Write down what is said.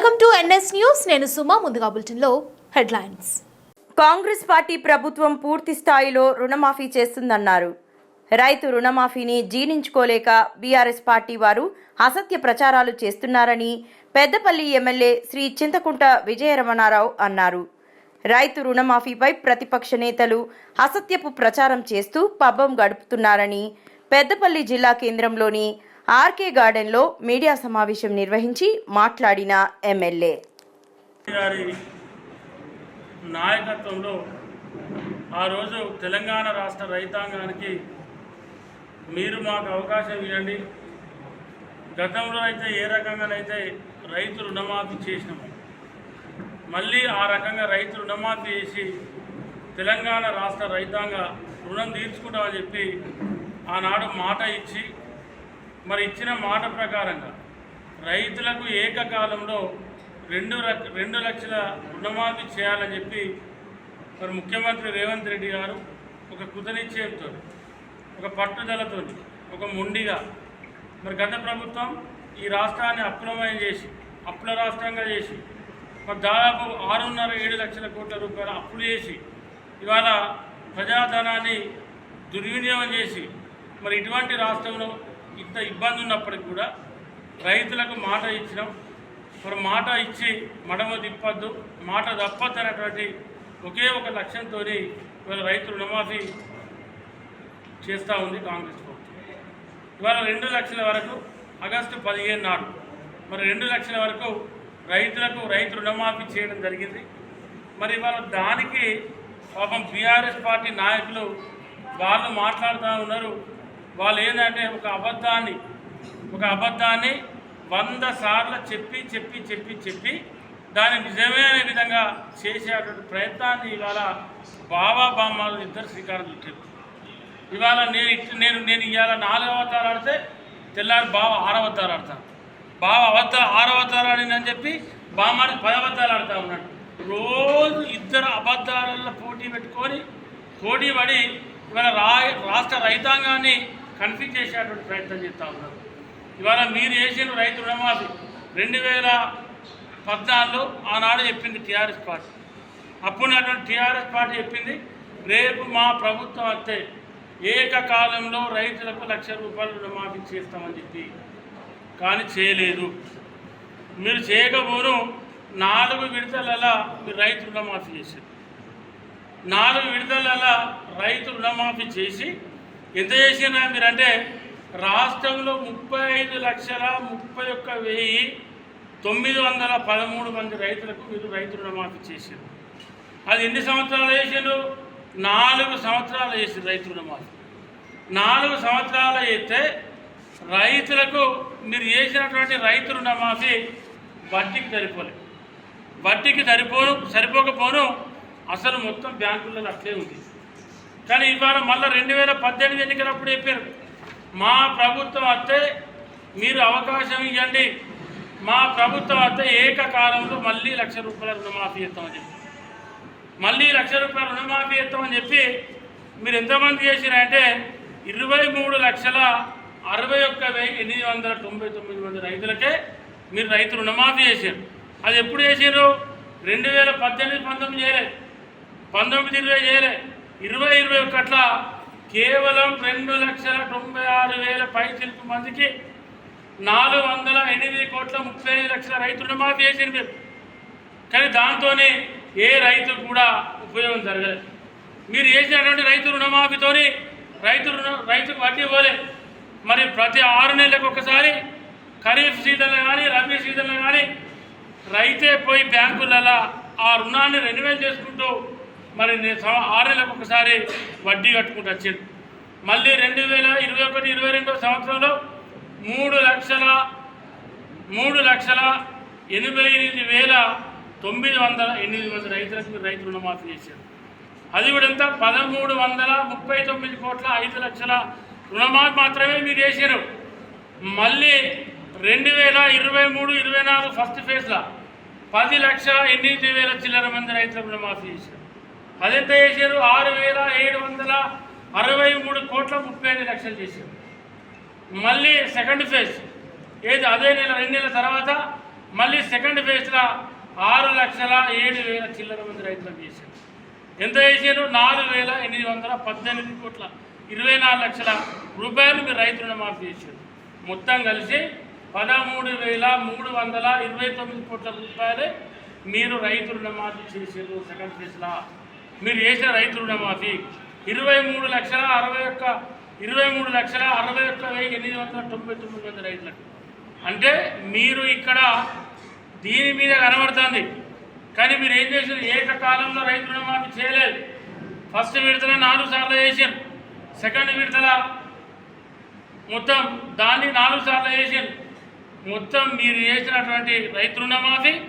Welcome to NS news. నేను సుమా. ముందుగా బులెటిన్లో హెడ్లైన్స్. కాంగ్రెస్ పార్టీ ప్రభుత్వం పూర్తి స్థాయిలో రుణమాఫీ చేస్తుందన్నారు. రైతు రుణమాఫీని జీర్ణించుకోలేక బీఆర్ఎస్ పార్టీ వారు అసత్య ప్రచారాలు చేస్తున్నారని పెద్దపల్లి ఎమ్మెల్యే శ్రీ చింతకుంట విజయరమణారావు అన్నారు. రైతు రుణమాఫీపై ప్రతిపక్ష నేతలు అసత్యపు ప్రచారం చేస్తూ పబ్బం గడుపుతున్నారని పెద్దపల్లి జిల్లా కేంద్రంలోని ఆర్కే గార్డెన్లో మీడియా సమావేశం నిర్వహించి మాట్లాడిన ఎమ్మెల్యే గారి నాయకత్వంలో ఆ రోజు తెలంగాణ రాష్ట్ర రైతాంగానికి మీరు మాకు అవకాశం ఇవ్వండి, గతంలో అయితే ఏ రకంగానైతే రైతు రుణమాఫీ చేసినాము, మళ్ళీ ఆ రకంగా రైతు రుణమాఫీ చేసి తెలంగాణ రాష్ట్ర రైతాంగ రుణం తీర్చుకుంటామని చెప్పి ఆనాడు మాట ఇచ్చి, మరి ఇచ్చిన మాట ప్రకారంగా రైతులకు ఏకకాలంలో 2 లక్షల రుణమాఫీ చేయాలని చెప్పి మరి ముఖ్యమంత్రి రేవంత్ రెడ్డి గారు ఒక కృతనిశ్చయంతో, ఒక పట్టుదలతో, ఒక మొండిగా మరి గత ప్రభుత్వం ఈ రాష్ట్రాన్ని అప్పులమయం చేసి అప్పుల రాష్ట్రంగా చేసి మరి దాదాపు 6.5-7 లక్షల కోట్ల రూపాయల అప్పులు చేసి ఇవాళ ప్రజాధనాన్ని దుర్వినియోగం చేసి మరి ఇటువంటి రాష్ట్రంలో ఇంత ఇబ్బంది ఉన్నప్పటికి కూడా రైతులకు మాట ఇచ్చినాం. మరి మాట ఇచ్చి మడమ తిప్పద్దు, మాట తప్పద్దు అనేటువంటి ఒకే ఒక లక్ష్యంతో ఇవాళ రైతు రుణమాఫీ చేస్తూ ఉంది కాంగ్రెస్ ప్రభుత్వం. ఇవాళ 2 లక్షల వరకు ఆగస్టు 15 నాడు మరి 2 లక్షల వరకు రైతులకు రైతు రుణమాఫీ చేయడం జరిగింది. మరి ఇవాళ దానికి పాపం బీఆర్ఎస్ పార్టీ నాయకులు వాళ్ళు మాట్లాడుతూ ఉన్నారు. వాళ్ళు ఏంటంటే ఒక అబద్ధాన్ని 100 సార్లు చెప్పి దాన్ని నిజమే అనే విధంగా చేసేటువంటి ప్రయత్నాన్ని ఇవాళ బాబా బామ్మాలు ఇద్దరు శ్రీకారం చుట్టారు. ఇవాళ నేను ఇవాళ 4వ అవతారం ఆడితే తెల్లారి బావ 6వ అవతారం ఆడతాను. బావ 6వ అవతారం ఆడిందని చెప్పి బామ్మాడి 10వ అవతారం ఆడుతూ ఉన్నాడు. రోజు ఇద్దరు అబద్ధాలలో పోటీ పడి ఇవాళ రాష్ట్ర రైతాంగాన్ని కన్ఫ్యూజ్ చేసేటువంటి ప్రయత్నం చేస్తూ ఉన్నారు. ఇవాళ మీరు చేసిన రైతు రుణమాఫీ 2014 ఆనాడు చెప్పింది టీఆర్ఎస్ పార్టీ. అప్పుడు అటువంటి టీఆర్ఎస్ పార్టీ చెప్పింది రేపు మా ప్రభుత్వం వస్తే ఏకకాలంలో రైతులకు ₹1,00,000 రుణమాఫీ చేస్తామని చెప్పి, కానీ చేయలేదు. మీరు చేయకపోను 4 విడతలలో మీరు రైతు రుణమాఫీ చేశారు. 4 విడతలలో రైతు రుణమాఫీ చేసి ఎంత చేసినా మీరంటే రాష్ట్రంలో 35,31,913 మంది రైతులకు మీరు రైతు రుణమాఫీ చేశారు. అది ఎన్ని సంవత్సరాలు చేసారు? 4 సంవత్సరాలు చేసారు రైతు రుణమాఫీ. 4 సంవత్సరాలు అయితే రైతులకు మీరు చేసినటువంటి రైతు రుణమాఫీ వడ్డీకి సరిపోకపోను అసలు మొత్తం బ్యాంకులలో అట్లే ఉంది. కానీ ఇవాళ మళ్ళీ 2018 ఎన్నికలప్పుడు చెప్పారు మా ప్రభుత్వం వస్తే మీరు అవకాశం ఇవ్వండి, మా ప్రభుత్వం వస్తే ఏకకాలంలో మళ్ళీ ₹1,00,000 రుణమాఫీ ఇస్తామని చెప్పి, మళ్ళీ ₹1,00,000 రుణమాఫీ ఇస్తామని చెప్పి మీరు ఎంతమంది చేసినారంటే 23,61,899 మంది రైతులకే మీరు రైతు రుణమాఫీ చేశారు. అది ఎప్పుడు చేశారు? 2018-19 చేయలే, 19-20 చేయలే, 20-21 కేవలం 2,96,000 పైచిలుకు మందికి 408,35,00,000 రైతు రుణమాఫీ చేసింది మీరు. కానీ దాంతోనే ఏ రైతు కూడా ఉపయోగం జరగలేదు. మీరు చేసినటువంటి రైతు రుణమాఫీతోని రైతుకు వడ్డీ పోలే. మరి ప్రతి 6 నెలలకు ఒకసారి ఖరీఫ్ సీజన్లో కానీ రబీ సీజన్లో కానీ రైతే పోయి బ్యాంకులలో ఆ రుణాన్ని రెన్యువల్ చేసుకుంటూ మరి 6 నెలలకు ఒకసారి వడ్డీ కట్టుకుంటూ వచ్చింది. మళ్ళీ 2021-22 సంవత్సరంలో 3,88,908 మంది రైతులకు మీరు రైతు రుణమాఫీ చేశారు. అది కూడా ఎంత? 1,339,5,00,000 రుణమాఫీ మాత్రమే మీరు చేశారు. మళ్ళీ 2023-24 ఫస్ట్ ఫేజ్లో 10,08,000 చిల్లర మంది రైతులకు రుణమాఫీ చేశారు. అదెంత చేశారు? 6,763 కోట్ల 35 లక్షలు చేశారు. మళ్ళీ సెకండ్ ఫేజ్ ఏది అదే నెల 2 నెలల తర్వాత మళ్ళీ సెకండ్ ఫేజ్లో 6,07,000 చిల్లర మంది రైతులకు చేశారు. ఎంత చేశారు? 4,818 కోట్ల 24 లక్షల రూపాయలు మీరు రైతు రుణమాఫీ చేశారు. మొత్తం కలిసి 13,329 కోట్ల రూపాయలే మీరు రైతు రుణమాఫీ చేశారు. సెకండ్ ఫేజ్లో మీరు చేసిన రైతు రుణమాఫీ 23,61,899 మంది రైతులకు. అంటే మీరు ఇక్కడ దీని మీద కనబడుతుంది, కానీ మీరు ఏం చేశారు? ఏకకాలంలో రైతు రుణమాఫీ చేయలేదు. ఫస్ట్ విడతల 4 సార్లు చేశారు, సెకండ్ విడతల మొత్తం దాన్ని 4 సార్లు చేశారు. మొత్తం మీరు చేసినటువంటి రైతు రుణమాఫీ